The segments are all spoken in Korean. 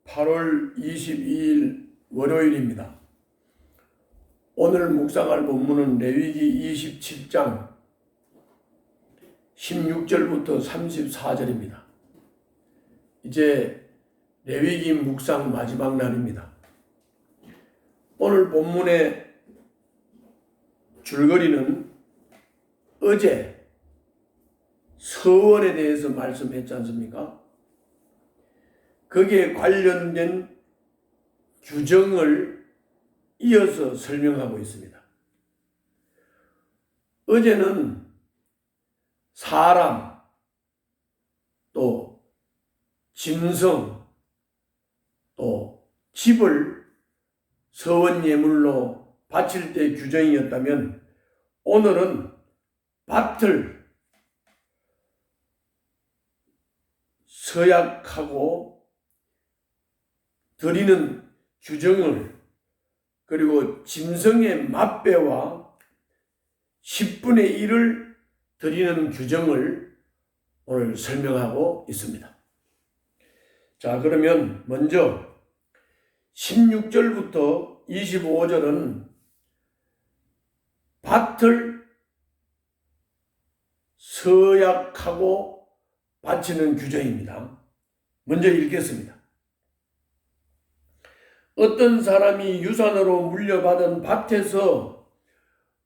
8월 22일 월요일입니다. 오늘 묵상할 본문은 레위기 27장 16절부터 34절입니다. 이제 레위기 묵상 마지막 날입니다. 오늘 본문의 줄거리는 어제 서원에 대해서 말씀했지 않습니까? 거기에 관련된 규정을 이어서 설명하고 있습니다. 어제는 사람, 또 짐승, 또 집을 서원 예물로 바칠 때 규정이었다면 오늘은 밭을 서약하고 드리는 규정을, 그리고 짐승의 맛배와 10분의 1을 드리는 규정을 오늘 설명하고 있습니다. 자, 그러면 먼저 16절부터 25절은 밭을 서약하고 바치는 규정입니다. 먼저 읽겠습니다. 어떤 사람이 유산으로 물려받은 밭에서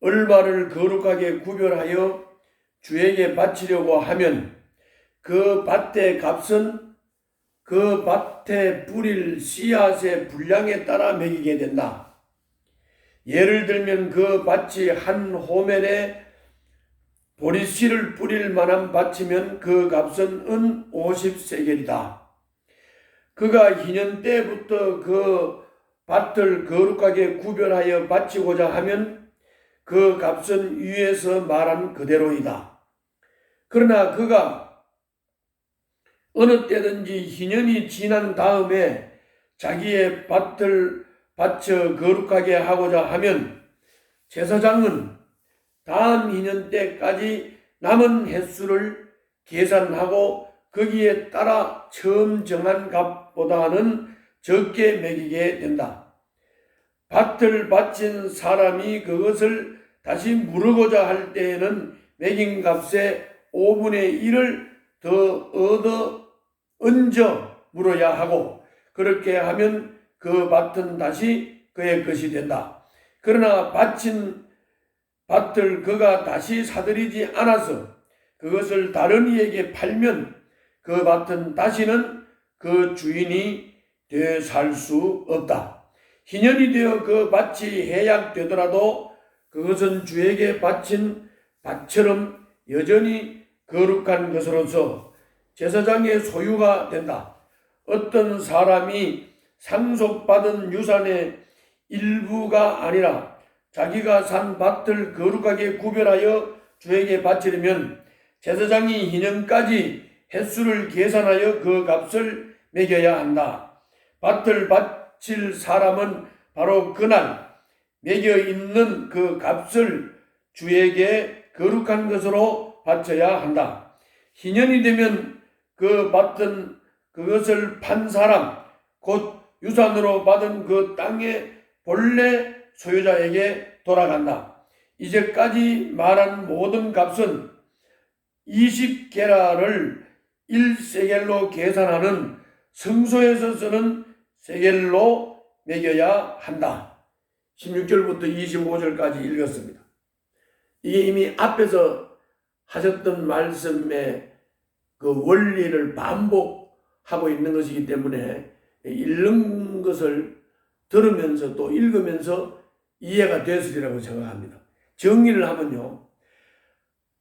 얼마를 거룩하게 구별하여 주에게 바치려고 하면 그 밭의 값은 그 밭에 뿌릴 씨앗의 분량에 따라 매기게 된다. 예를 들면 그 밭이 한 호멜에 보리씨를 뿌릴 만한 밭이면 그 값은 은 50세겔이다. 그가 희년 때부터 그 밭을 거룩하게 구별하여 바치고자 하면 그 값은 위에서 말한 그대로이다. 그러나 그가 어느 때든지 희년이 지난 다음에 자기의 밭을 바쳐 거룩하게 하고자 하면 제사장은 다음 희년 때까지 남은 횟수를 계산하고 거기에 따라 처음 정한 값보다는 적게 매기게 된다. 밭을 바친 사람이 그것을 다시 물으고자 할 때에는 매긴 값의 5분의 1을 더 얹어 물어야 하고, 그렇게 하면 그 밭은 다시 그의 것이 된다. 그러나 바친 밭을 그가 다시 사들이지 않아서 그것을 다른 이에게 팔면 그 밭은 다시는 그 주인이 되살 수 없다. 희년이 되어 그 밭이 해약되더라도 그것은 주에게 바친 밭처럼 여전히 거룩한 것으로서 제사장의 소유가 된다. 어떤 사람이 상속받은 유산의 일부가 아니라 자기가 산 밭을 거룩하게 구별하여 주에게 바치려면 제사장이 희년까지 횟수를 계산하여 그 값을 매겨야 한다. 밭을 바칠 사람은 바로 그날 매겨 있는 그 값을 주에게 거룩한 것으로 바쳐야 한다. 희년이 되면 그 밭은 그것을 판 사람, 곧 유산으로 받은 그 땅의 본래 소유자에게 돌아간다. 이제까지 말한 모든 값은 20게라를 1세겔로 계산하는 성소에서 쓰는 세겔로 매겨야 한다. 16절부터 25절까지 읽었습니다. 이게 이미 앞에서 하셨던 말씀의 그 원리를 반복하고 있는 것이기 때문에 읽는 것을 들으면서 또 읽으면서 이해가 되었으리라고 생각합니다. 정리를 하면요,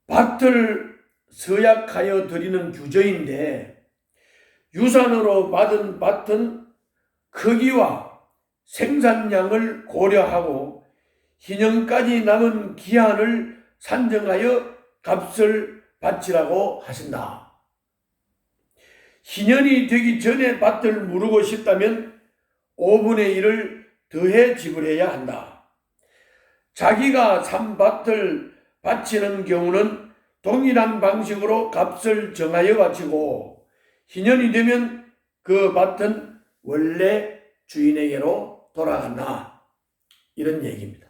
밭을 서약하여 드리는 규정인데, 유산으로 받은 밭은 크기와 생산량을 고려하고 희년까지 남은 기한을 산정하여 값을 바치라고 하신다. 희년이 되기 전에 밭을 무르고 싶다면 5분의 1을 더해 지불해야 한다. 자기가 산 밭을 바치는 경우는 동일한 방식으로 값을 정하여 바치고, 희년이 되면 그 밭은 원래 주인에게로 돌아간다. 이런 얘기입니다.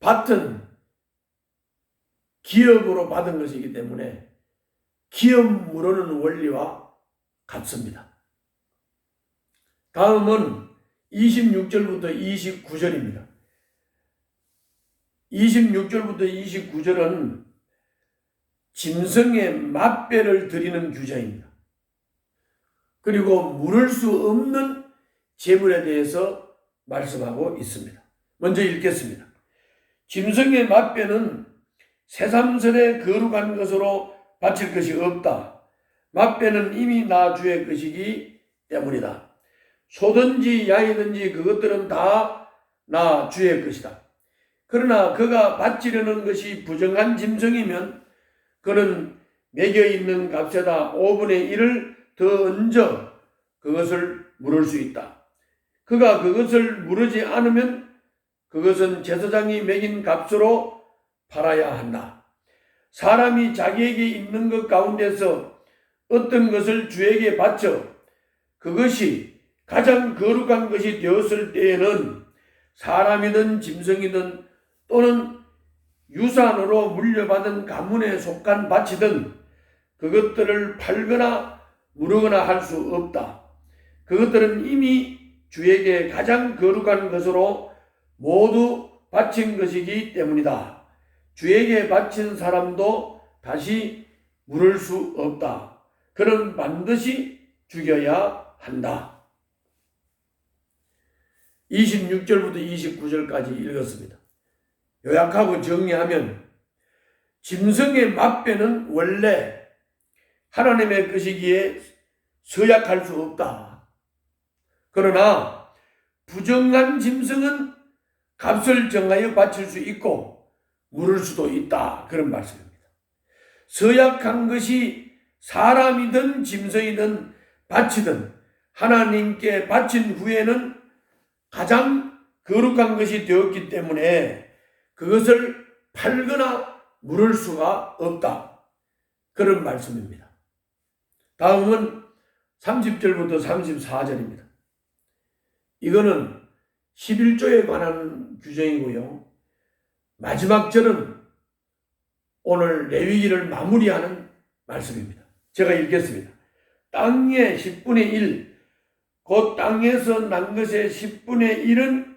밭은 기업으로 받은 것이기 때문에 기업 물어는 원리와 같습니다. 다음은 26절부터 29절입니다. 26절부터 29절은 짐승의 맛배를 드리는 규정입니다. 그리고 물을 수 없는 제물에 대해서 말씀하고 있습니다. 먼저 읽겠습니다. 짐승의 맛배는 새삼스레 거룩한 것으로 바칠 것이 없다. 맛배는 이미 나 주의 것이기 때문이다. 소든지 양이든지 그것들은 다 나 주의 것이다. 그러나 그가 바치려는 것이 부정한 짐승이면 그는 매겨있는 값에다 5분의 1을 더 얹어 그것을 물을 수 있다. 그가 그것을 물으지 않으면 그것은 제사장이 매긴 값으로 팔아야 한다. 사람이 자기에게 있는 것 가운데서 어떤 것을 주에게 바쳐 그것이 가장 거룩한 것이 되었을 때에는 사람이든 짐승이든 또는 유산으로 물려받은 가문에 속한 밭이든 그것들을 팔거나 무르거나 할 수 없다. 그것들은 이미 주에게 가장 거룩한 것으로 모두 바친 것이기 때문이다. 주에게 바친 사람도 다시 물을 수 없다. 그는 반드시 죽여야 한다. 26절부터 29절까지 읽었습니다. 요약하고 정리하면 짐승의 맛배는 원래 하나님의 것이기에 서약할 수 없다. 그러나 부정한 짐승은 값을 정하여 바칠 수 있고 물을 수도 있다. 그런 말씀입니다. 서약한 것이 사람이든 짐승이든 바치든 하나님께 바친 후에는 가장 거룩한 것이 되었기 때문에 그것을 팔거나 물을 수가 없다. 그런 말씀입니다. 다음은 30절부터 34절입니다. 이거는 11조에 관한 규정이고요. 마지막 절은 오늘 레위기를 마무리하는 말씀입니다. 제가 읽겠습니다. 땅의 10분의 1, 곧 땅에서 난 것의 10분의 1은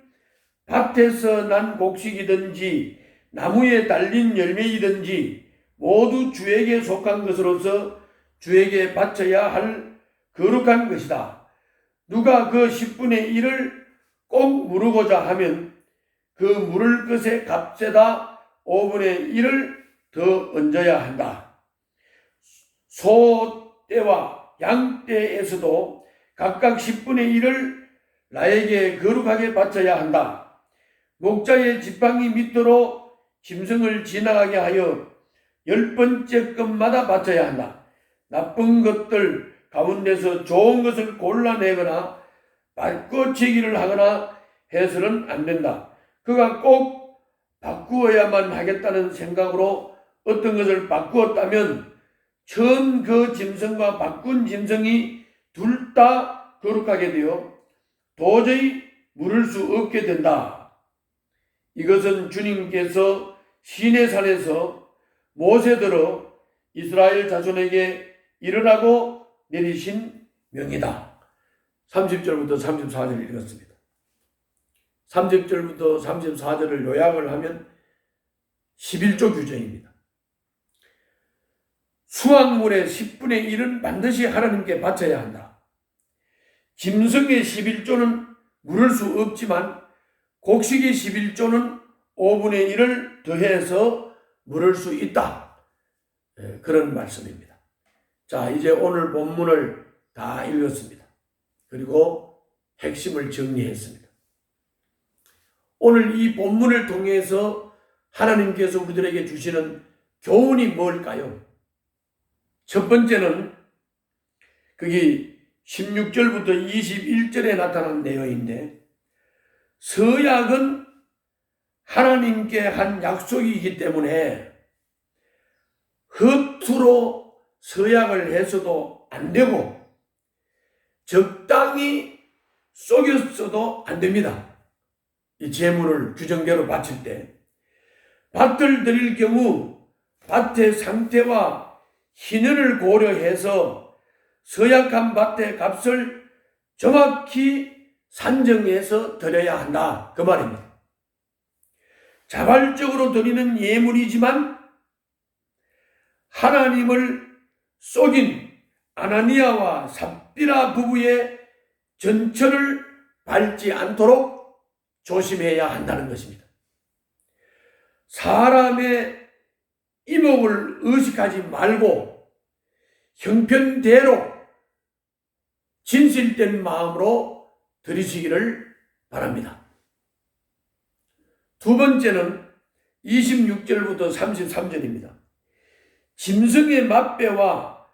밭에서 난 곡식이든지 나무에 달린 열매이든지 모두 주에게 속한 것으로서 주에게 바쳐야 할 거룩한 것이다. 누가 그 10분의 1을 꼭 물으고자 하면 그 물을 것의 값에다 5분의 1을 더 얹어야 한다. 소떼와 양떼에서도 각각 10분의 1을 나에게 거룩하게 바쳐야 한다. 목자의 지팡이 밑으로 짐승을 지나가게 하여 10번째 것마다 바쳐야 한다. 나쁜 것들 가운데서 좋은 것을 골라내거나 바꿔치기를 하거나 해서는 안 된다. 그가 꼭 바꾸어야만 하겠다는 생각으로 어떤 것을 바꾸었다면 처음 그 짐승과 바꾼 짐승이 둘 다 거룩하게 되어 도저히 물을 수 없게 된다. 이것은 주님께서 시내산에서 모세더러 이스라엘 자손에게 이르라고 내리신 명이다. 30절부터 34절 읽었습니다. 30절부터 34절을 요약을 하면 11조 규정입니다. 수확물의 10분의 1은 반드시 하나님께 바쳐야 한다. 짐승의 11조는 물을 수 없지만 곡식의 11조는 5분의 1을 더해서 물을 수 있다. 그런 말씀입니다. 자, 이제 오늘 본문을 다 읽었습니다. 그리고 핵심을 정리했습니다. 오늘 이 본문을 통해서 하나님께서 우리들에게 주시는 교훈이 뭘까요? 첫 번째는 거기 16절부터 21절에 나타난 내용인데 서약은 하나님께 한 약속이기 때문에 허투루 서약을 해서도 안 되고 적당히 쏘겼어도 안 됩니다. 이 제물을 규정대로 바칠 때 밭을 드릴 경우 밭의 상태와 희년을 고려해서 서약한 밭의 값을 정확히 산정해서 드려야 한다. 그 말입니다. 자발적으로 드리는 예물이지만 하나님을 속인 아나니아와 삽비라 부부의 전철을 밟지 않도록 조심해야 한다는 것입니다. 사람의 이목을 의식하지 말고 형편대로 진실된 마음으로 드리시기를 바랍니다. 두 번째는 26절부터 33절입니다. 짐승의 맛배와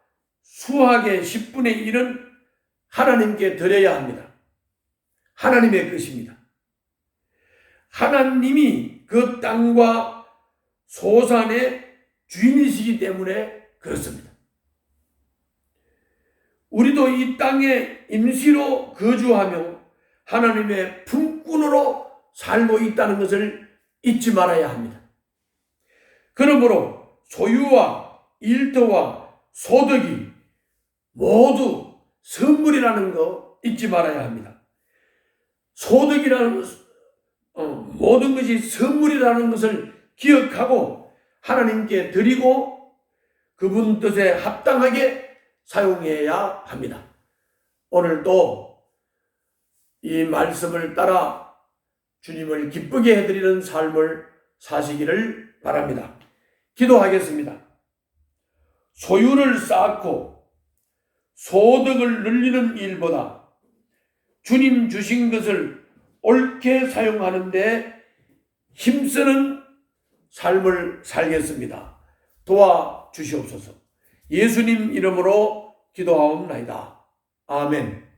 수확의 10분의 1은 하나님께 드려야 합니다. 하나님의 것입니다. 하나님이 그 땅과 소산의 주인이시기 때문에 그렇습니다. 우리도 이 땅에 임시로 거주하며 하나님의 품꾼으로 살고 있다는 것을 잊지 말아야 합니다. 그러므로 소유와 일터와 소득이 모두 선물이라는 거 잊지 말아야 합니다. 소득이라는 모든 것이 선물이라는 것을 기억하고 하나님께 드리고 그분 뜻에 합당하게 사용해야 합니다. 오늘도 이 말씀을 따라 주님을 기쁘게 해드리는 삶을 사시기를 바랍니다. 기도하겠습니다. 소유를 쌓고 소득을 늘리는 일보다 주님 주신 것을 옳게 사용하는 데 힘쓰는 삶을 살겠습니다. 도와주시옵소서. 예수님 이름으로 기도하옵나이다. 아멘.